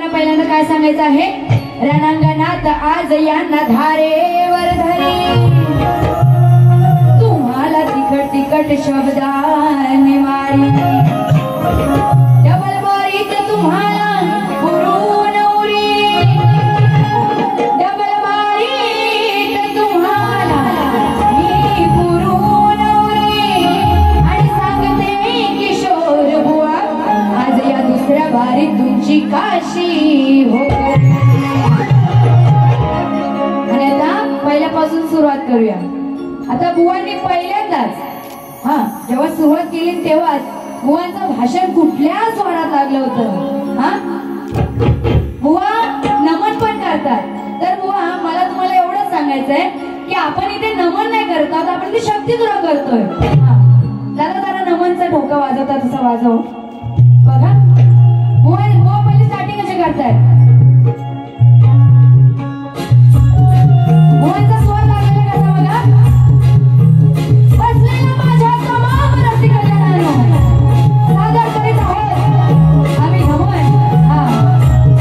बुवांना पहिल्यांदा काय सांगायचं आहे? रणांगणात आज यांना धारेवर धरी, तुम्हाला तिखट तिखट शब्दाने मारी, डबल बारीत तुम्हाला पुरून उरी, डबल बारीत तुम्हाला मी पुरून उरी, आणि सांगते किशोर बुवा आज या दुसऱ्या बारीत तुमची काशी हो. आणि आता पहिल्यापासून सुरुवात करूया. आता बुवांनी पहिल्यांदाच जेव्हा सुरुवात केली तेव्हाच बुवांचं भाषण कुठल्या स्वरात लागलं होतं? बुवा नमन पण करतात. तर बुवा मला तुम्हाला एवढंच सांगायचंय की आपण इथे नमन नाही करत आहोत, आपण इथे शक्तिद्रोह करतोय. दादा जरा नमनचा ठोका वाजवतात तसं वाजव बघा. बुवा पहिले स्टार्टिंग कशी करतायत? बुवांचा स्वर लागलेला कसा बघा. बसलेला माझ्या तमाम रसिकजनांनो सादर करीत आहोत आम्ही नमन.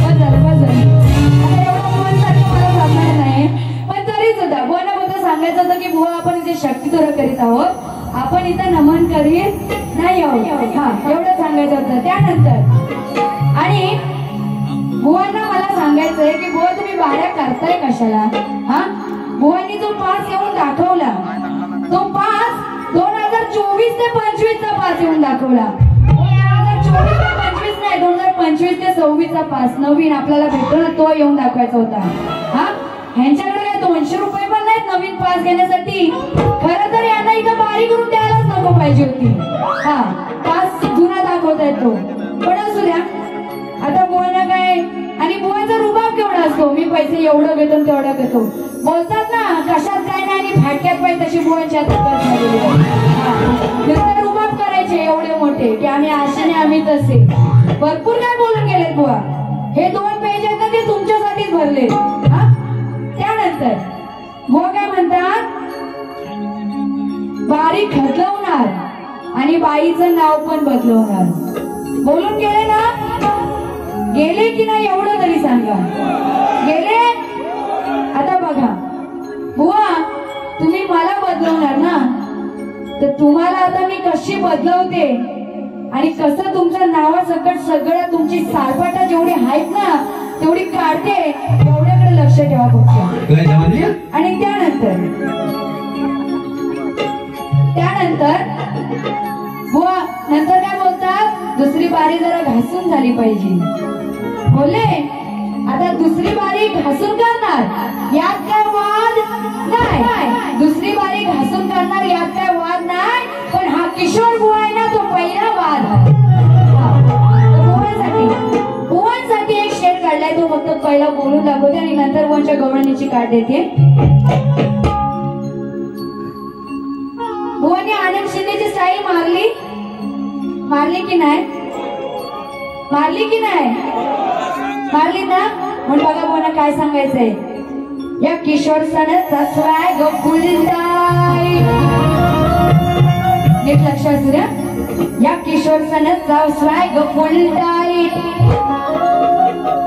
बस झालं. आता एवढं बुवांसाठी मला सांगणार नाही, पण तरी सुद्धा बुवांना सांगायचं होतं की बुवा आपण इथे शक्तिद्रोह करीत आहोत, आपण इथं नमन करीत नाही आहोत. एवढं सांगायचं होतं. त्यानंतर आणि बुवांना मला सांगायचंय की बुवा तुम्ही बाऱ्या करताय कशाला? बुवांनी जो पास येऊन दाखवला तो पास 2024 ते 25 चा पास येऊन दाखवला. 2024 ते 25 नाही, 2025 ते 26 चा पास नवीन आपल्याला भेटतो ना, तो येऊन दाखवायचा होता. ह्यांच्याकडे काय 200 रुपये पण नाहीत नवीन पास घेण्यासाठी. खरं तर यांना इथं बारी करून द्यायलाच नको पाहिजे होती. पास जुना दाखवताय तो, पण असू द्या. आता बुवांना काय, आणि बुवांचा रुबाब केवढा असतो, मी पैसे एवढं घेतो तेवढं घेतो बोलतात ना, कशात काय नाही आणि फाटक्यात पाहिजे तशी बुवांच्या रुबाब करायचे एवढे मोठे की आम्ही असे आम्ही तसे भरपूर काय बोलून गेलेत बुवा. हे 2 पेज आहेत ना ते तुमच्यासाठीच भरले. त्यानंतर बुवा काय म्हणतात? बारी खदलवणार आणि बाईचं नाव पण बदलवणार. बोलून गेले ना? गेले की नाही एवढं तरी सांगा. गेले? आता बघा बुवा, तुम्ही मला बदलवणार ना, तर तुम्हाला आता मी कशी बदलवते आणि कसं तुमचं नावासकट सगळं तुमची सालपाटा जेवढी आहेत ना तेवढी काढते, एवढ्याकडे लक्ष ठेवा फक्त. आणि त्यानंतर बुवा नंतर काय बोलतात? दुसरी बारी जरा घासून झाली पाहिजे. बोलले आता दुसरी बारी घासून करणार यात काय वाद नाही, दुसरी बारी घासून करणार यात काय वाद नाही, पण हा किशोर बुवा आहे ना तो पहिला वाद. बुवांसाठी एक शेर काढलाय, तो फक्त पहिला बोलून दाखवते आणि नंतर बुवांच्या गवळणीची काढ देते. बुवांनी आनंद शिंदेची स्टाईल मारली की नाही? मारली ना. म्हणून बघा बुवांना काय सांगायचंय? या किशोर सणाचा स्वॅग फुलताय, नीट लक्षात असू द्या. या किशोर सणाचा स्वॅग फुलताय,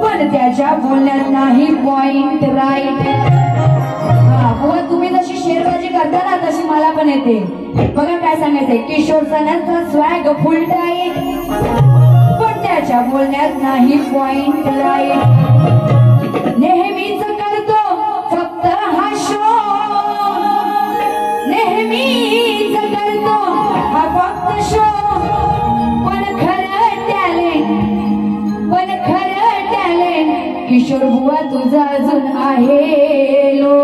पण त्याच्या बोलण्यात नाही पॉइंट राईट. बुवा तुम्ही जशी शेरबाजी करता ना तशी मला पण येते. बघा काय सांगायचंय? किशोर सणाचा स्वॅग फुलताय, पण त्याच्या बोलण्यात नाही पॉइंट राईट. नेहमीच करतो फक्त हा शो, नेहमीच करतो हा फक्त शो, पण खरं टॅलेंट किशोर बुवा तुझा अजून आहे लो.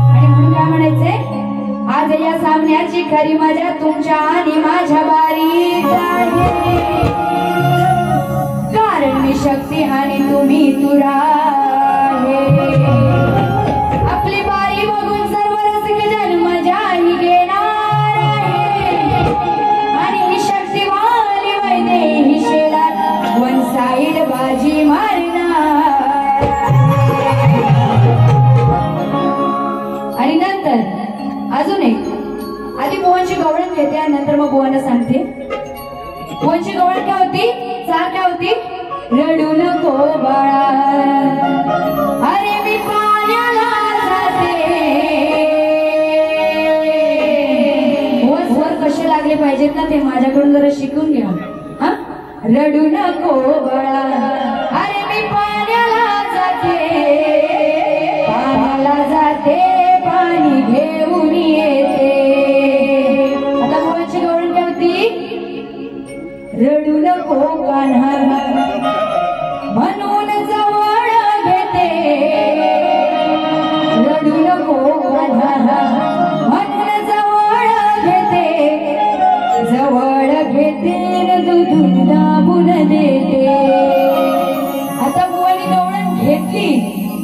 आणि म्हणून काय म्हणायचंय? आज या सामन्याची खरी मजा तुमच्या आणि माझ्या बारीत आहे, कारण मी शक्ती आणि तुम्ही तुरा. आपली बारी बघून सर्व रसिक जन मजाही घेणार आहे, आणि ही शक्तिवाली वैदे ही शेलात 1 साइड बाजी मारणार. आणि नंतर अजून एक, आधी बुवांची गवळण घेते आणि नंतर मग बुवांना सांगते. बुवांची गवळण काय होती? चाल काय होती? गंमत आहे, माझ्याकडून जरा शिकून घ्या. हा, रडू नको बाळा, अरे मी पाण्याला जाते पाणी घेऊन येते. आता मुलाची गवळण काय होती? रडू नको कान्हा म्हणून जवळ घेते. रडू नको कान्हा म्हणून जवळ घेते दूध दाबून देते. आता बुवानी गवळण घेतली,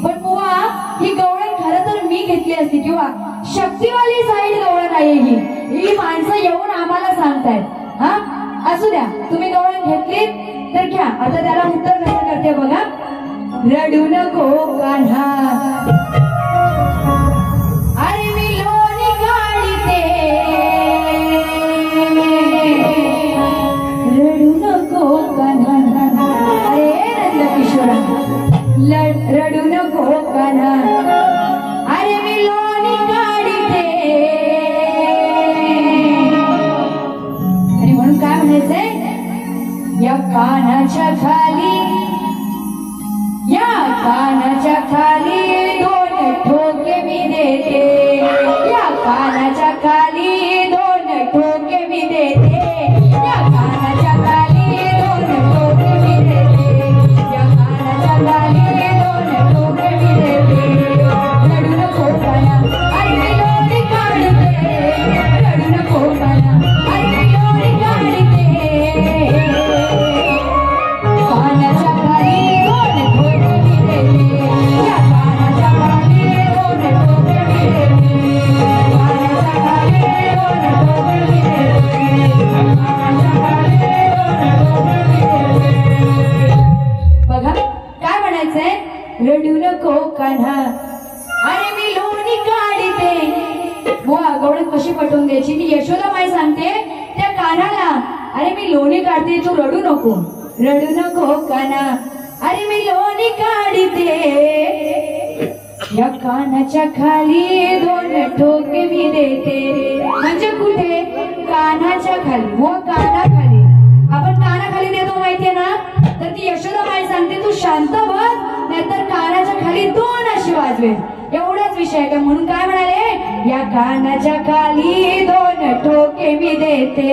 पण बुवा ही गवळण खरं तर मी घेतली असती, किंवा शक्तीवाली साईड गवळण आहे ही माणसं येऊन आम्हाला सांगतायत. हा, असू द्या, तुम्ही गवळण घेतली तर घ्या. आता त्याला उत्तर कसं करते बघा. रडू नको कान्हा, अरे मी लोणी काढते. रडू नको कान्हा, अरे नंदकिशोरा, रडू नको कान्हा, अरे मी लोणी काढते. आणि म्हणून काय म्हणायचंय? या कानाच्या खाली दोन ठोके मी देते. या कानाच्या खाली दोन ठोके मी देते. या कानाच्या खाली दोन ठोके मी देते. या कानाच्या खाली दोन ठोके मी देते. रडू नको कान्हा, अरे मी लोणी काढते. रडू नको कान्हा, अरे मी लोणी काढते. कानाच्या खाली दोन ठोके मी देते. या कानाच्या खाली दोन ठोके मी देते. कानाच्या खाली दोन ठोके मी देते. कानाच्या खाली दोन ठोके मी देते. बघा काय म्हणायचंय? रडू नको कान्हा, अरे मी लोणी काढते. बुवा गवळण कशी पटवून द्यायची? ती यशोदा माई सांगते त्या कान्हाला, अरे मी लोणी काढते, तू रडू नको. रडू नको कान्हा, अरे मी लोणी काढते. या कानाच्या खाली दोन ठोके मी देते. म्हणजे कुठे? कानाच्या खाली. व कानाखाली. आपण कानाखाली देतो माहितीये ना, तर ती यशोदा माई सांगते तू शांत बस, नाहीतर कानाच्या खाली दोन अशी वाजवेल. एवढाच विषय आहे का? म्हणून काय म्हणाले? या कानाच्या खाली दोन ठोके मी देते.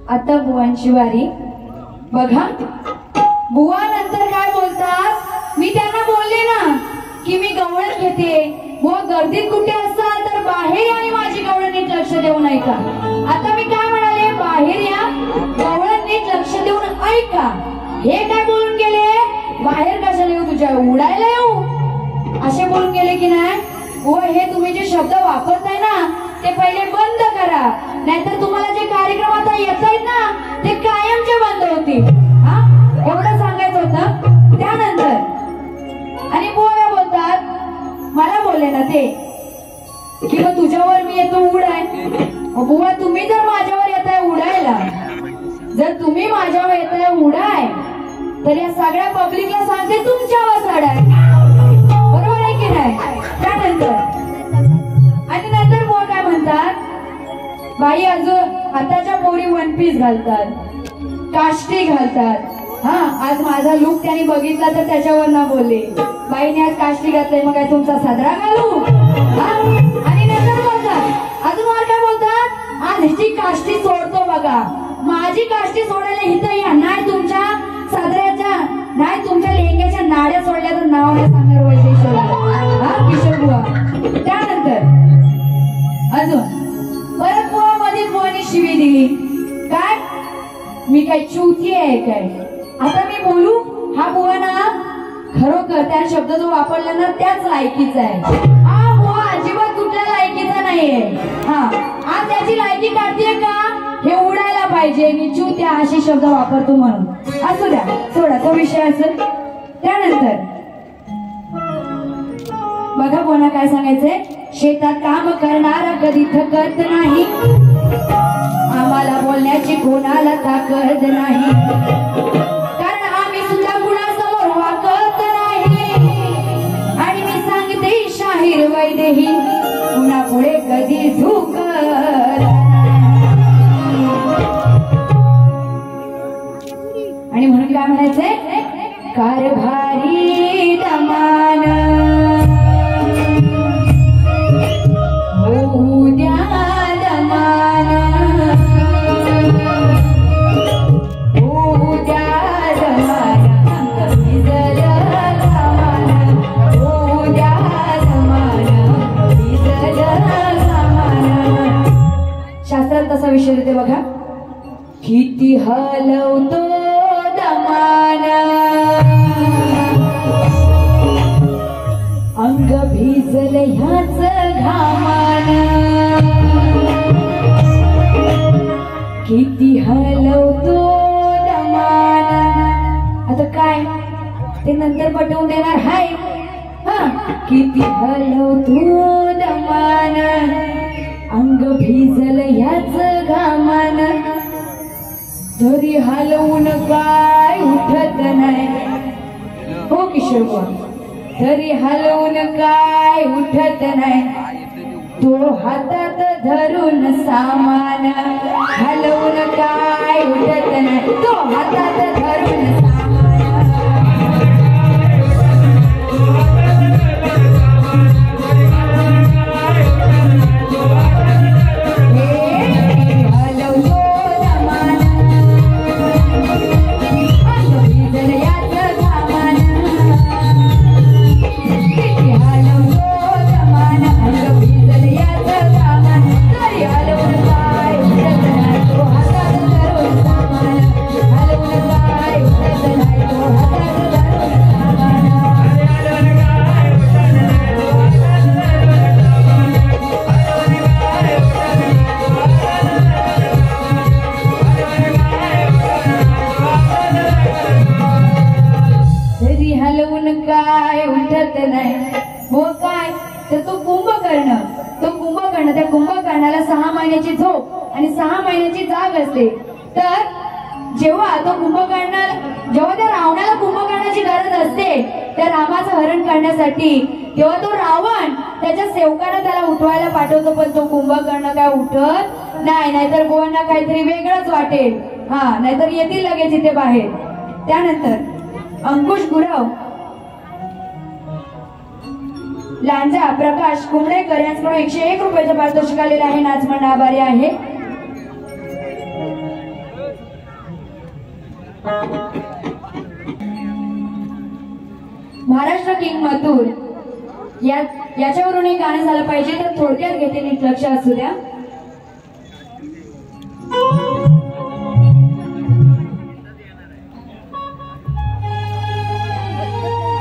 आता बुवांची वारी. बघा बुवा नंतर काय बोलतात? मी त्यांना बोलले ना की मी गवळण घेते. बुवा गर्दीत कुठे असाल तर बाहेर या आणि माझी गवळण नीट लक्ष देऊन ऐका. आता मी काय म्हणाले? बाहेर या, गवळण नीट लक्ष देऊन ऐका. हे काय बोलून गेले? बाहेर कशाला येऊ, तुझ्या उडायला येऊ, असे बोलून गेले की नाही? बुवा हे तुम्ही जे शब्द वापरताय ना ते पहिले बंद करा, नाहीतर तुम्हाला जे कार्यक्रम आता येत आहेत ना ते कायमचे बंद होतील. हा, एवढं सांगायचं. आणि बुवा काय बोलतात, मला बोलले ना ते की मग तुझ्यावर मी येतो उडाय. बुवा तुम्ही जर माझ्यावर येताय उडायला, जर तुम्ही माझ्यावर येताय उडाय, तर या सगळ्या पब्लिकला सांगते तुमच्यावर चढाय. बरोबर आहे की नाही. त्यानंतर आणि नंतर बुवा काय म्हणतात, बाई अजून आताच्या पोरी वन पीस घालतात, काष्टी घालतात. हा आज माझा लुक त्यांनी बघितला तर त्याच्यावर ना बोलले, बाईने आज काष्टी घातलंय मग काय तुमचा साजरा घालू. आणि नंतर बोलतात अजून वर काय बोलतात, आज हिची काष्टी सोडतो बघा, माझी काष्टी सोडायला इथं या, नाही तुमच्या साजऱ्याच्या नाही तुमच्या लेहंग्याच्या नाड्या सोडल्या तर नाव नाही सांगणार वैदेश्वर. हा किशोर बुवा. त्यानंतर अजून परत बुवा मध्ये बुवानी शिवी दिली, काय मी काय चुकी आहे काय. आता मी बोलू, हा बुवा ना खरोखर त्या शब्द जो वापरला ना त्याच लायकीचा आहे. हा बुवा अजिबात कुठल्या लायकीचा नाहीये. हा आज त्याची लायकी काढतीये का, हे उडायला पाहिजे, मी चुत्या असे शब्द वापरतो म्हणून. असू द्या, सोडा तो विषय असेल. त्यानंतर बघा कोणा काय सांगायचंय, शेतात काम करणारा कधी थकत नाही, आम्हाला बोलण्याची कोणाला ताकद नाही, कारण आम्ही सुद्धा गुणासमोर वाकत नाही. आणि मी सांगते शाहीर वैदेही पुन्हा पुढे कधी झुकत. आणि म्हणून काय म्हणायचंय, कारभारी दमान उद्या दमान, उद्या दमान, भिजल घामान, उद्या दमान, भिजल घामान. शास्त्रात तसा विषय देते बघा, किती हलवतो दमान, अंग भिजल ह्याच घामान, किती हलवतो दमान. आता काय ते नंतर पटवून देणार हाय. हा किती हलवतो दमान, अंग भिजल ह्याच घामान, तरी हलवून काय उठत नाही. हो किशोर बुवा, तरी हलवून काय उठत नाही, तो हातात धरून सामान, हलवून काय उठत नाही, तो हातात धरून सामान. काय उठत नाही. हो काय तर तो कुंभकर्ण, तो कुंभकर्ण, त्या कुंभकर्णाला 6 महिन्याची झोप आणि 6 महिन्याची जाग असते. तर जेव्हा तो कुंभकर्ण, जेव्हा त्या रावणाला कुंभकर्णाची गरज असते त्या रामाचं हरण करण्यासाठी, तेव्हा तो रावण त्याच्या सेवकांना त्याला उठवायला पाठवतो, पण तो कुंभकर्ण काय उठत नाही, नाहीतर गोवांना काहीतरी वेगळंच वाटेल. हा नाहीतर येतील लगेच इथे बाहेर. त्यानंतर अंकुश गुरव, लांजा प्रकाश कुंभडेकर यांच्याकडून 101 रुपयाचं पारितोषिक आलेलं आहे. नाचमंड आभारी आहे. महाराष्ट्र किंग मथुर याच्यावरून एक गाणं झालं पाहिजे, तर थोडक्यात घेते, नीट लक्ष असू द्या.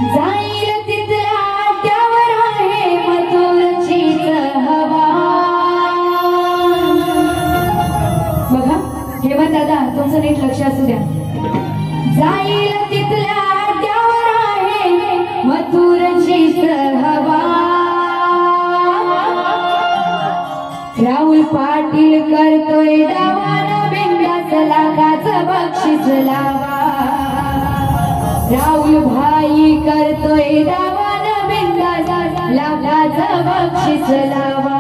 जाईल तिथल्या त्यावर आहे मथुरची हवा. बघा हेमंत दादा, तुमचं नीट लक्ष असू द्या. जाईल तिथल्या त्यावर आहे मथुर बक्षीस हवा राहुल पाटील करतोय दावा बिंदास लाखाचं बक्षीस लावा राहुल भाई करतोय दावा बिंदास लाखाचं बक्षीस लावा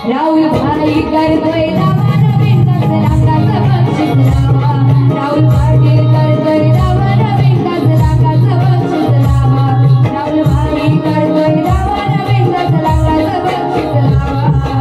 राहुल भाई करतोय दावा बिंदास लाखाचं बक्षीस लावा राहुल पाटील करतोय दावा बिंदास लाखाचं बक्षीस लावा राहुल भाई करतोय दावा बिंदास लाखाचं बक्षीस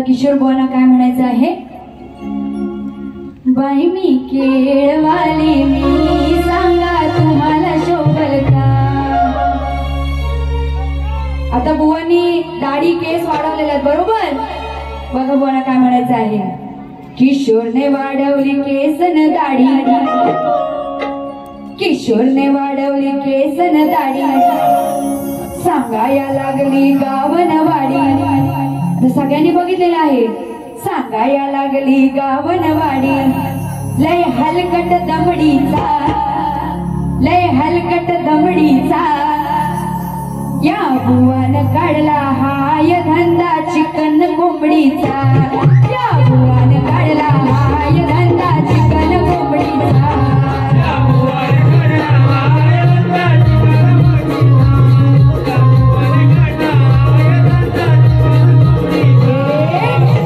किशोर बुवांना काय म्हणायचं आहे बाई मी केळवाली मी सांगा तुम्हाला शोभल का आता बुवांनी दाढी केस वाढवलेले आहेत बरोबर बघा बुवांना काय म्हणायचं आहे किशोरने वाढवली केस न दाढी किशोरने वाढवली केस न दाढी सांगाया लागली गावनवाडी सगळ्यांनी बघितलेलं आहे सांगाया लागली गावनवाडी लय हलकट दमडीचा या बुवान काढला हाय धंदा चिकन कोंबडीचा या बुवान काढला हाय धंदा चिकन कोंबडीचा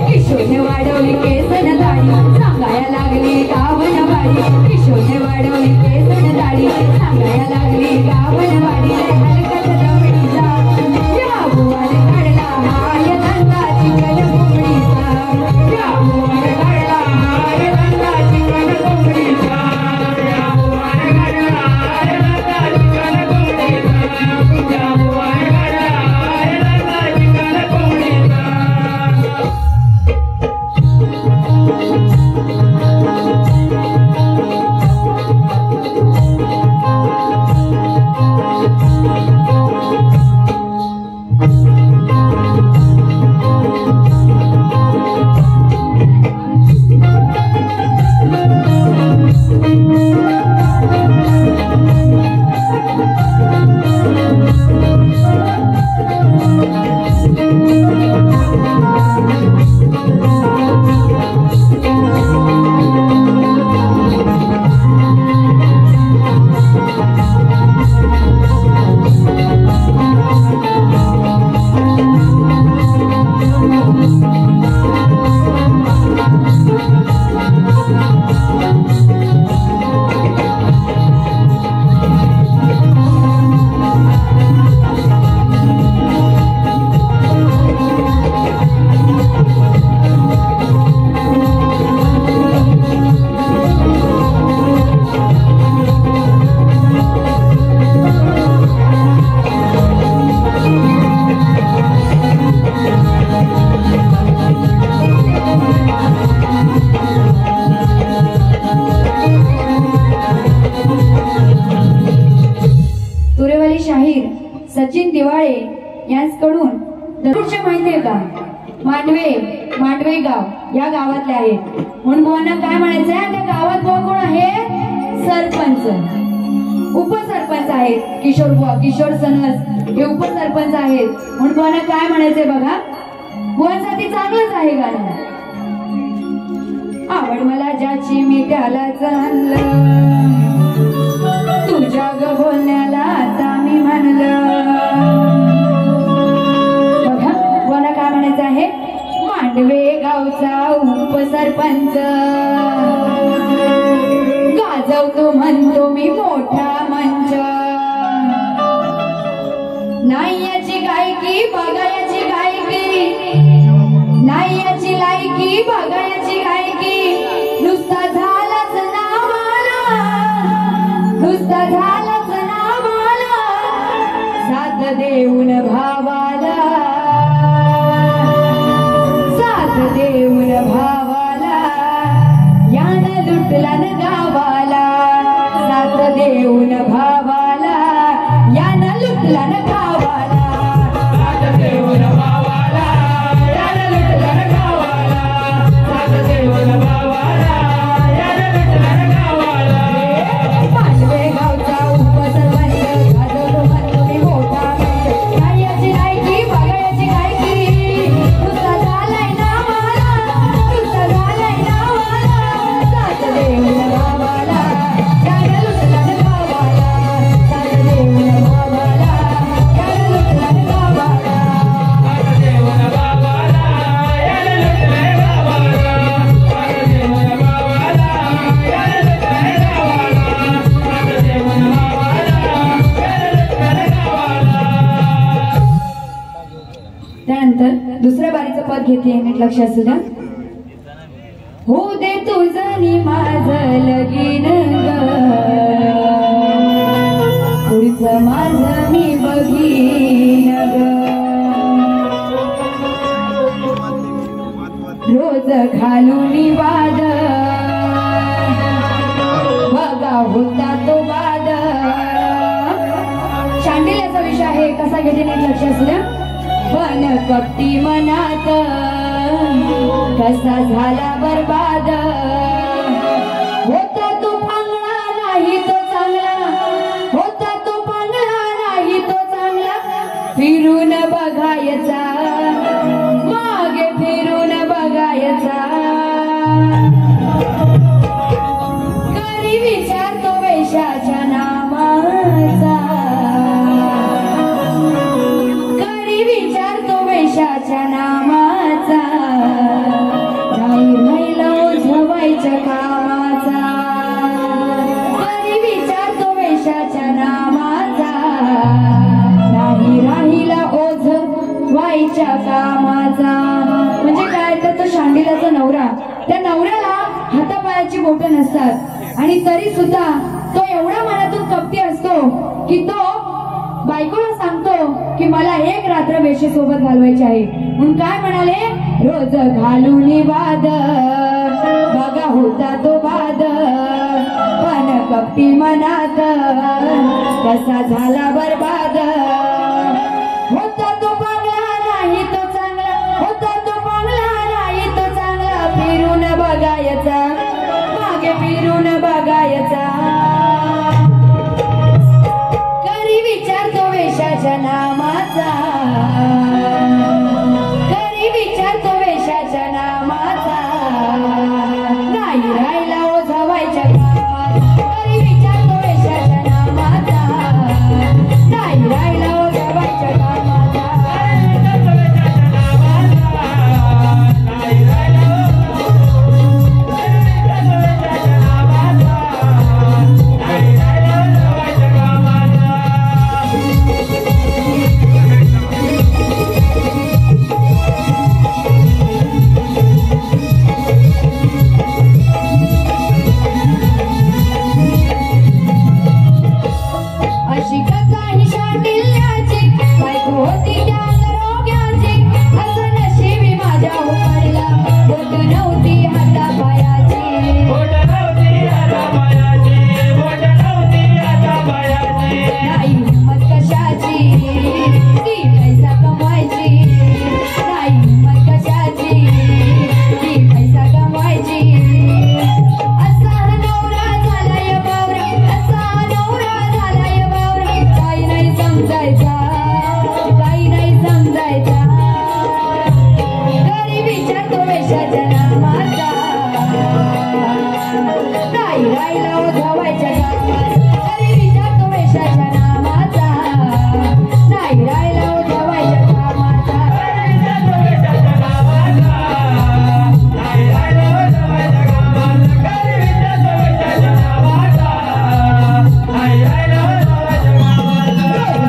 किशोरने वाढवली केस न दाढी सांगाया लागली गावनवाडी किशोरने वाढवली केस न दाढी सांगाया लागली गावनवाडी हलकट दमडीचा या बुवाने काढला हाय धंदा चिकन कोंबडीचा मांडवे यांच्याकडून दररोजचे माहिती आहे का? मांडवे गाव या गावातले आहेत म्हणून बुवांना काय म्हणायचं आहे? त्या गावात बुवा कोण आहे? सरपंच, उपसरपंच आहेत. किशोर सनस हे उपसरपंच आहेत म्हणून बुवांना काय म्हणायचंय बघा. बुवांसाठी चांगलंच आहे गाणं. आवड मला ज्याची मी त्यालाच आणलं, तुझ्या ग बोलण्याला आता मी म्हणलं. बघा बुवांना काय म्हणायचं आहे? मांडवे गावचा उपसरपंच, गाजवतो म्हणतो मी मोठा मंच. नाही याची गायकी बघायची गायकी, नाही याची लायकी बघायची गायकी. नुसता झालाच नावाला, नुसता झालाच नावाला, साथ देऊन भावाला, साथ देऊन भावाला. यानं लुटला न गावाला, साथ देऊन भावाला. यानं लुटला न गावाला, साथ देऊन भावाला. यानं लुटला न गावाला, साथ देऊन भावाला. यानं लुटला न गावाला. मांडवे गावचा उपसरपंच, गाजवतो म्हणतो मी मोठा मंच. नाही याची गायकी बघायची गायकी, नुसता झालाय नावाला, नुसता झालाय नावाला. साथ देऊन भावाला, यानं लुटला न गावाला, साथ देऊन भावाला. यानं लुटला न गावाला, साथ देऊन भावाला. यानं लुटला न गावाला, साथ देऊन भावाला. यानं लुटला न गावाला, साथ देऊन भावाला. यानं लुटला न गावाला. त्यानंतर दुसऱ्या बारीचं पद घेते, नीट लक्ष असू द्या. हो दे तुझं नि माझं लगीन ग, पुढचं माझं मी बघीन ग. रोज घालून वाद बघा होता तो वाद. शांडिल्याचा विषय आहे, कसा घेते नीट लक्ष असू द्या. पण कपटी मनात कसा झाला बरबाद. होता तो पांगळा नाही तो चांगला, होता तो पांगळा नाही तो चांगला. फिरून बघायचा, मागे फिरून बघायचा. करी विचार तो वेशाच्या नावाचा, करी विचार तो वेशाच्या नामाचा. नाही राहिला ओझवायच्या कामाचा, करी विचार तो वेशाच्या नामाचा. नाही राहिला ओझवायच्या कामाचा. म्हणजे काय तर तो शांडिल्याचा नवरा, त्या नवऱ्याला हातापायाची बोटं नसतात आणि तरी सुद्धा तो एवढा मनातून कपटी असतो की तो बायकोला सांगतो की मला एक रात्र वेशेसोबत घालवायची आहे. म्हणून काय म्हणाले? रोज घालून वाद बघा होता तो वाद. पण कपटी मनात कसा झाला बरबाद. होता तो पांगळा नाही तो चांगला, होता तो पांगळा नाही तो चांगला. फिरून बघायचा, मागे फिरून बघायचा. करी विचार तो वेशाच्या नामाचा, करी विचार तो वेशाच्या नामाचा. नाही राहिला ओझवायच्या कामाचा, करी विचार तो वेशाच्या नामाचा. नाही राहिला राहिला उधवायच्या गावात तरी विचारतो वेशाच्या नामाचा नाही राहिला उधवायच्या कामाचा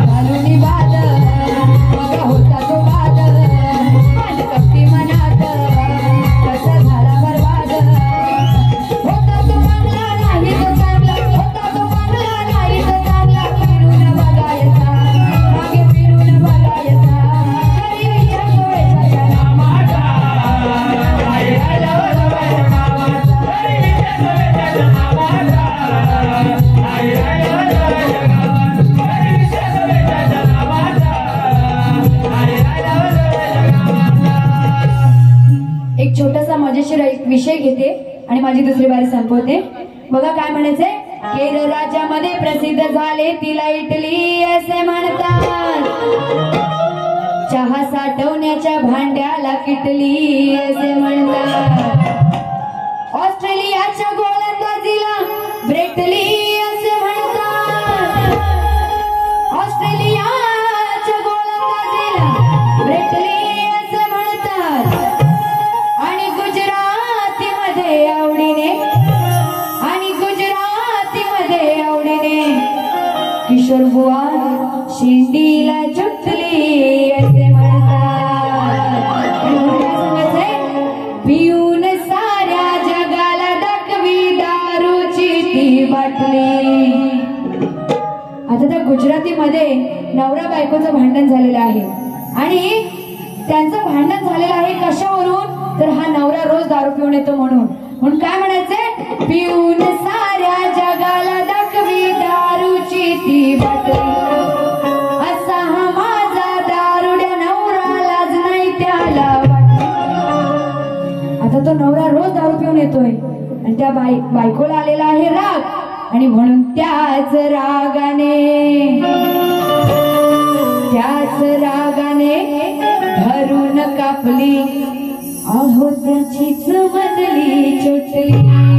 घालून बाद मग होता तो बाद माझ्या कपटी मनात कसा झाला बरबाद होता तो चांगला नाही तो चांगला होता तो चांगला नाही तो चांगला फिरून बघायचा मागे फिरून बघायचा कधी विचारतो वेशाच्या नामाचा नाही राहिला उधवायच्या कामाचा कधी विचारतो वेशाच्या नामाचा नाही राहिला उधवायच्या कामाचा कधी विचारतो वेशाच्या नामाचा नाही राहिला उधवायच्या कामाचा. एक छोटासा मजेशीर विषय घेते आणि माझी दुसरी बारी संपवते. बघा काय म्हणायचंय. केरळ राज्यामध्ये प्रसिद्ध झाले तिला इटली असे म्हणतात. चहा साठवण्याच्या भांड्याला किटली असे म्हणतात. ऑस्ट्रेलियाच्या गोलंदाजीला ब्रेटली असे म्हणतात. ऑस्ट्रेलियाच्या गोलंदाजीला ब्रेटली असे म्हणतात. आणि गुजरातीमध्ये आवडीने किशोर बुवा शेंडीला चुटली असे म्हणतात. पिऊन साऱ्या जगाला दाखवी दारूची ती बाटली. आता त्या गुजरातीमध्ये नवरा बायकोचं भांडण झालेलं आहे आणि त्यांचं भांडण झालेलं आहे कशावरून तर हा नवरा रोज दारू पिऊन येतो म्हणून काय म्हणायचंय. पिऊन साऱ्या जगाला दाखवी दारूची ती बाटली असा हा माझा दारुड्या नवरा लाज नाही त्याला वाटली. आता तो नवरा रोज दारू पिऊन येतोय आणि त्या बायकोला आलेला आहे राग आणि म्हणून त्याच रागाने धरून कापली अहो त्याचीच मधली चुटली.